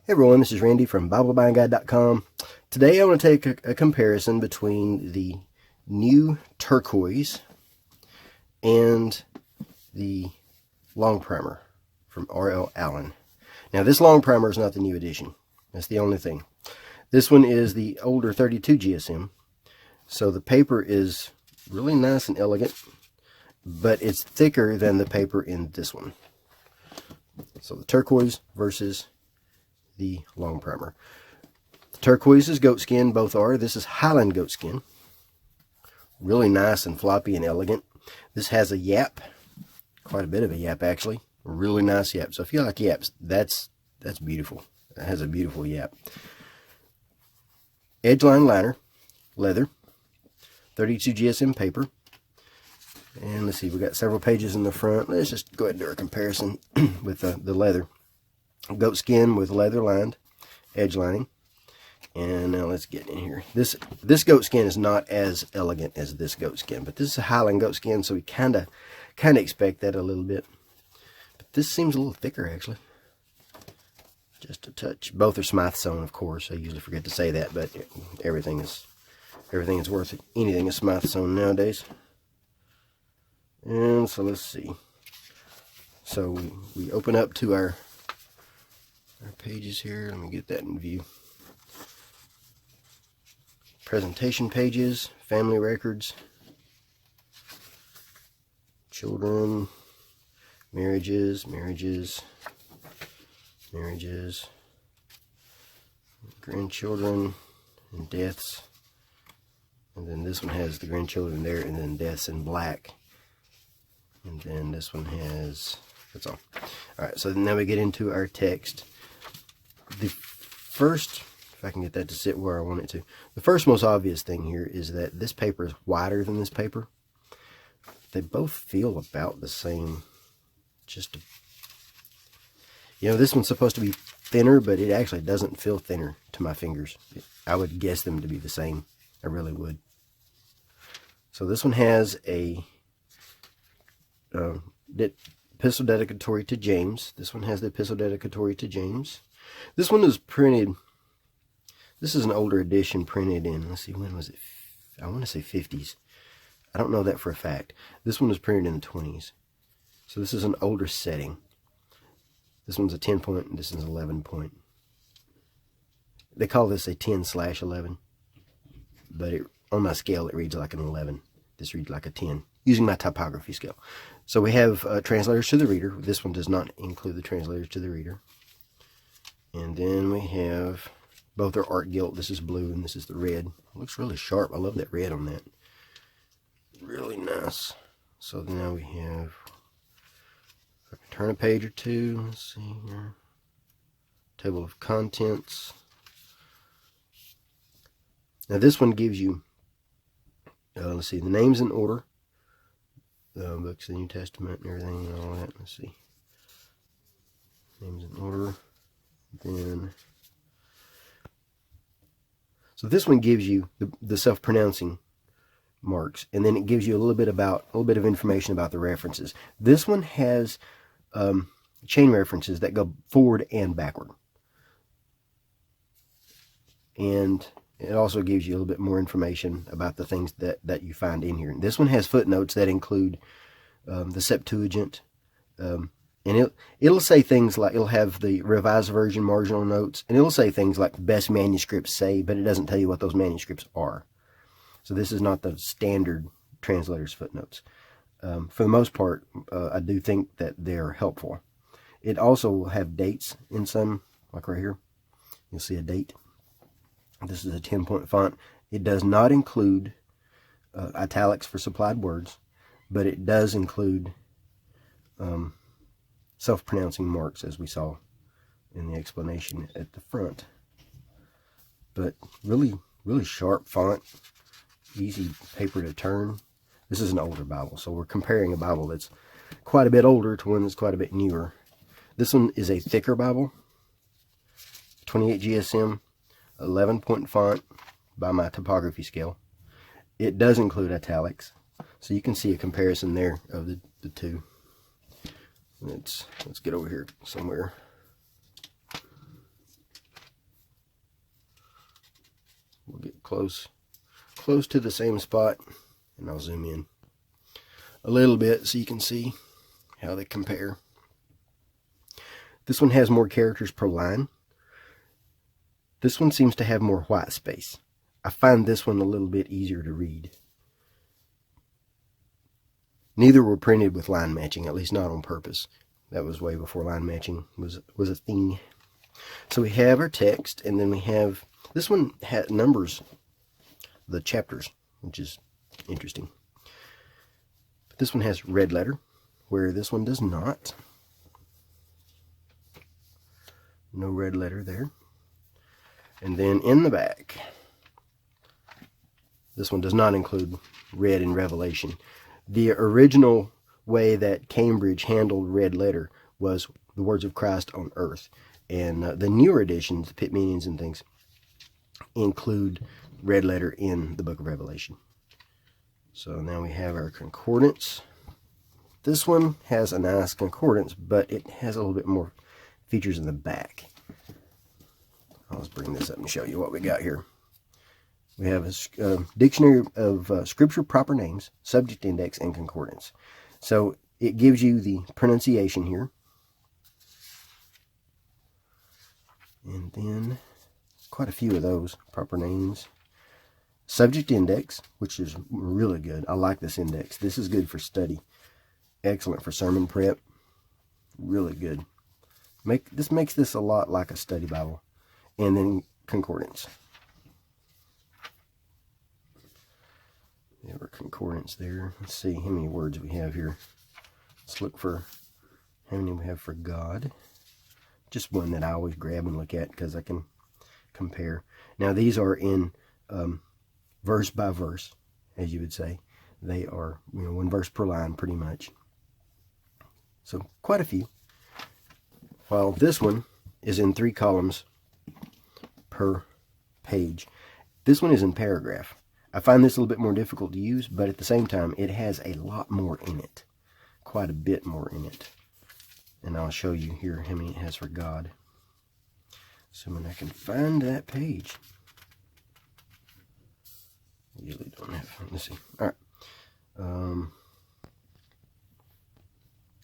Hey everyone, this is Randy from BibleBuyingGuide.com. Today I want to take a comparison between the new Turquoise and the Longprimer from R.L. Allan. Now this Longprimer is not the new edition. That's the only thing. This one is the older 32 GSM. So the paper is really nice and elegant, but it's thicker than the paper in this one. So the Turquoise versus the Longprimer. The Turquoise is goatskin, both are. This is Highland goatskin. Really nice and floppy and elegant. This has a yap, quite a bit of a yap actually. A really nice yap. So if you like yaps, that's beautiful. It has a beautiful yap. Edgeline liner, leather, 32 GSM paper. And let's see, we got several pages in the front. Let's just go ahead and do a comparison with the leather. Goatskin with leather lined edge lining. And now let's get in here. This goatskin is not as elegant as this goatskin, but this is a Highland goatskin, so we kind of expect that a little bit. But this seems a little thicker actually, just a touch. Both are Smythe sewn, of course. I usually forget to say that, but everything is worth it. Anything is Smythe sewn nowadays. And so let's see. So we open up to our pages here. Let me get that in view. Presentation pages, family records, children, marriages, grandchildren, and deaths. And then this one has the grandchildren there, and then deaths in black. And then this one has, that's all. Alright, so now we get into our text. The first, if I can get that to sit where I want it to, the first most obvious thing here is that this paper is wider than this paper. They both feel about the same. Just, you know, this one's supposed to be thinner, but it actually doesn't feel thinner to my fingers. I would guess them to be the same. I really would. So this one has a epistle dedicatory to James. This one has the epistle dedicatory to James. This one is printed, this is an older edition printed in, let's see, when was it? I want to say 50s. I don't know that for a fact. This one was printed in the 20s. So this is an older setting. This one's a 10 point and this is 11 point. They call this a 10/11. But on my scale it reads like an 11. This reads like a 10, using my typography scale. So we have translators to the reader. This one does not include the translators to the reader. And then we have, both are art gilt. This is blue and this is the red. It looks really sharp. I love that red on that. Really nice. So now we have, if I can turn a page or two, let's see here. Table of contents. Now this one gives you, let's see, the names in order. The books of the New Testament and everything and all that. Let's see. Names in order. Then, so this one gives you the self-pronouncing marks, and then it gives you a little bit of information about the references. This one has chain references that go forward and backward, and it also gives you a little bit more information about the things that you find in here. This one has footnotes that include the Septuagint. And it'll say things like, it'll have the Revised Version marginal notes, and it'll say things like best manuscripts say, but it doesn't tell you what those manuscripts are. So this is not the standard translator's footnotes. For the most part, I do think that they're helpful. It also will have dates in some, like right here. You'll see a date. This is a 10-point font. It does not include italics for supplied words, but it does include self-pronouncing marks, as we saw in the explanation at the front. But really sharp font, easy paper to turn. This is an older Bible, so we're comparing a Bible that's quite a bit older to one that's quite a bit newer. This one is a thicker Bible, 28 GSM, 11-point font by my typography scale. It does include italics, so you can see a comparison there of the two. Let's get over here somewhere. close to the same spot, and I'll zoom in a little bit so you can see how they compare. This one has more characters per line. This one seems to have more white space. I find this one a little bit easier to read. Neither were printed with line matching, at least not on purpose. That was way before line matching was a thing. So we have our text, and then we have, this one numbers the chapters, which is interesting. But this one has red letter, where this one does not. No red letter there. And then in the back, this one does not include red in Revelation. The original way that Cambridge handled red letter was the words of Christ on earth. And the newer editions, the pit meanings and things, include red letter in the book of Revelation. So now we have our concordance. This one has a nice concordance, but it has a little bit more features in the back. Let's bring this up and show you what we got here. We have a dictionary of scripture proper names, subject index, and concordance. So it gives you the pronunciation here. And then quite a few of those proper names. Subject index, which is really good. I like this index. This is good for study. Excellent for sermon prep. Really good. This makes this a lot like a study Bible. And then concordance. We have our concordance there. Let's see how many words we have here. Let's look for how many we have for God. Just one that I always grab and look at because I can compare. Now these are in verse by verse, as you would say. They are, one verse per line pretty much. So quite a few. While this one is in 3 columns per page. This one is in paragraph. I find this a little bit more difficult to use, but at the same time, it has a lot more in it. Quite a bit more in it. And I'll show you here how many it has for God. Assuming I can find that page. I usually don't have. Let's see. Alright.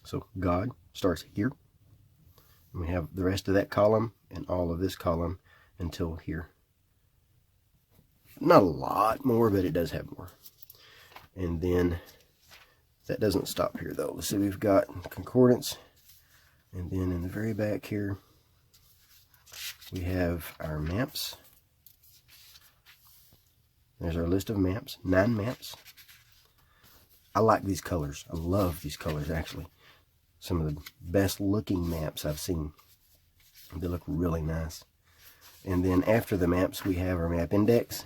So God starts here. And we have the rest of that column and all of this column until here. Not a lot more, but it does have more. And then that doesn't stop here though. Let's see, we've got concordance, and then in the very back here we have our maps. There's our list of maps, 9 maps. I like these colors. I love these colors actually. Some of the best looking maps I've seen. They look really nice. And then after the maps we have our map index.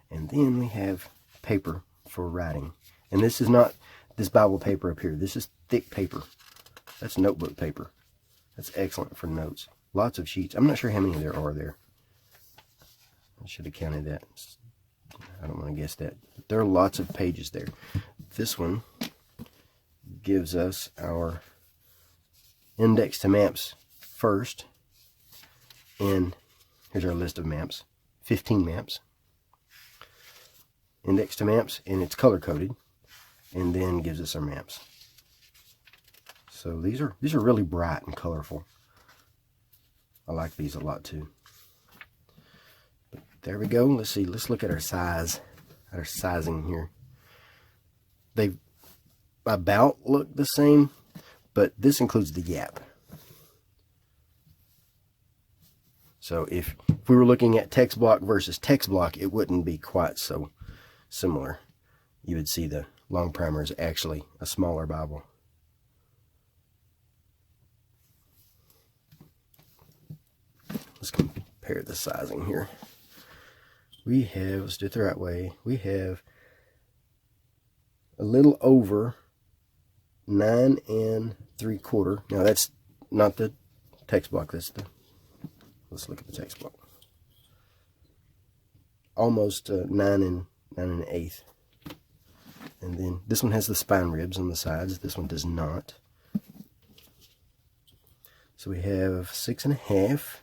And then we have paper for writing. And this is not this Bible paper up here. This is thick paper. That's notebook paper. That's excellent for notes. Lots of sheets. I'm not sure how many there are there. I should have counted that. I don't want to guess that. But there are lots of pages there. This one gives us our index to maps first. And here's our list of maps. 15 maps. Index to maps, and it's color coded, and then gives us our maps. So these are really bright and colorful. I like these a lot too. But there we go. Let's see. Let's look at our size, our sizing here. They about look the same, but this includes the gap. So if we were looking at text block versus text block, it wouldn't be quite so similar. You would see the Longprimer is actually a smaller Bible. Let's compare the sizing here. We have, let's do it the right way, we have a little over 9 3/4. Now that's not the text block, that's the, let's look at the text block. Almost 9 1/8. And then this one has the spine ribs on the sides. This one does not. So we have 6 1/2,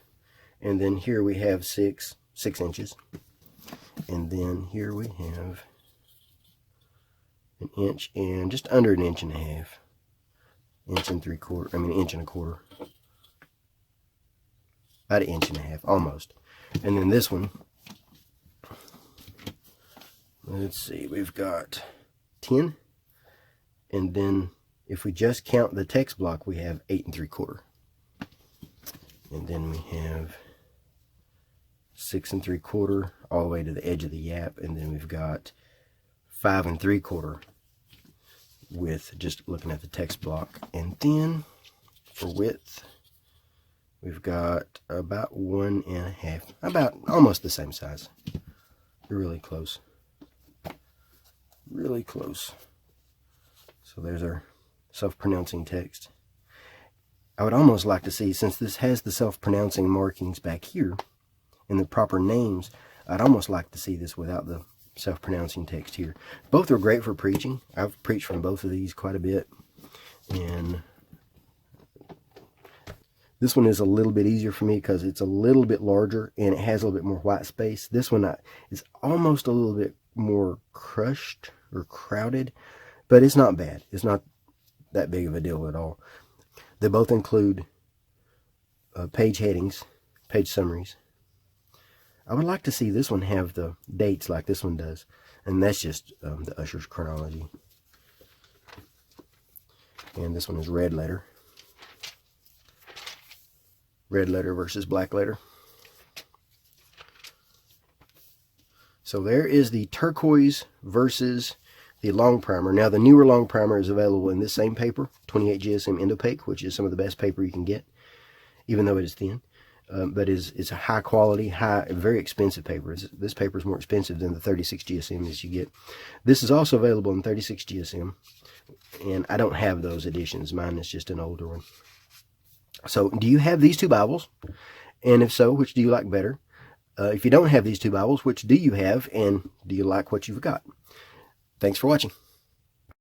and then here we have 6 inches. And then here we have an inch and just under an inch and a half. Inch and 3/4, I mean inch and a quarter. About an inch and a half, almost. And then this one, let's see, we've got 10. And then if we just count the text block, we have 8 3/4. And then we have 6 3/4 all the way to the edge of the yap. And then we've got 5 3/4 with just looking at the text block. And then for width, we've got about 1 1/2, about almost the same size. Really close. Really close. So there's our self-pronouncing text. I would almost like to see, since this has the self-pronouncing markings back here and the proper names, I'd almost like to see this without the self-pronouncing text here. Both are great for preaching. I've preached from both of these quite a bit. And this one is a little bit easier for me because it's a little bit larger and it has a little bit more white space. This one is almost a little bit more crushed or crowded, but it's not bad. It's not that big of a deal at all. They both include page headings, page summaries. I would like to see this one have the dates like this one does, and that's just the Usher's chronology. And this one is red letter. Red letter versus black letter. So there is the Turquoise versus the Longprimer. Now the newer Longprimer is available in this same paper, 28 GSM Endopaque, which is some of the best paper you can get, even though it is thin. But it's a high quality, very expensive paper. This paper is more expensive than the 36 GSM that you get. This is also available in 36 GSM, and I don't have those editions. Mine is just an older one. So do you have these two Bibles? And if so, which do you like better? If you don't have these two Bibles, which do you have, and do you like what you've got? Thanks for watching.